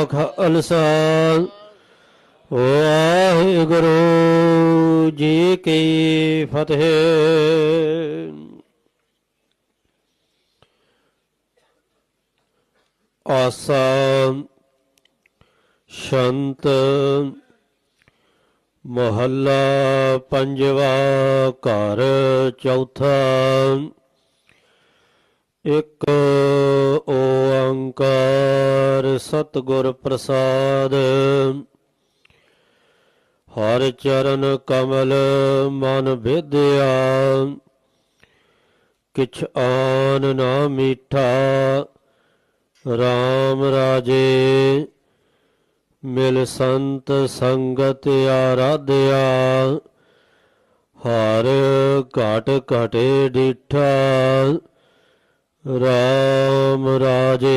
ਖਾਲਸਾ ਵਾਹਿਗੁਰੂ ਜੀ ਕੀ ਫਤਿਹ। ਆਸਾ ਸ਼ੰਤ ਮਹੱਲਾ ਪੰਜਵਾ। ਘਰ ਚੌਥਾ। ਇੱਕ ਓੰਕਾਰ ਸਤਿਗੁਰ ਪ੍ਰਸਾਦ। ਹਰਿ ਚਰਨ ਕਮਲ ਮਨ ਭੇਦਿਆ, ਕਿਛ ਆਨ ਨਾ ਮੀਠਾ। RAM ਰਾਜੇ ਮਿਲ ਸੰਤ ਸੰਗਤ ਆਰਾਧਿਆ, ਹਰ ਘਟ ਘਟੇ ਡੀਠਾ। RAM ਰਾਜੇ।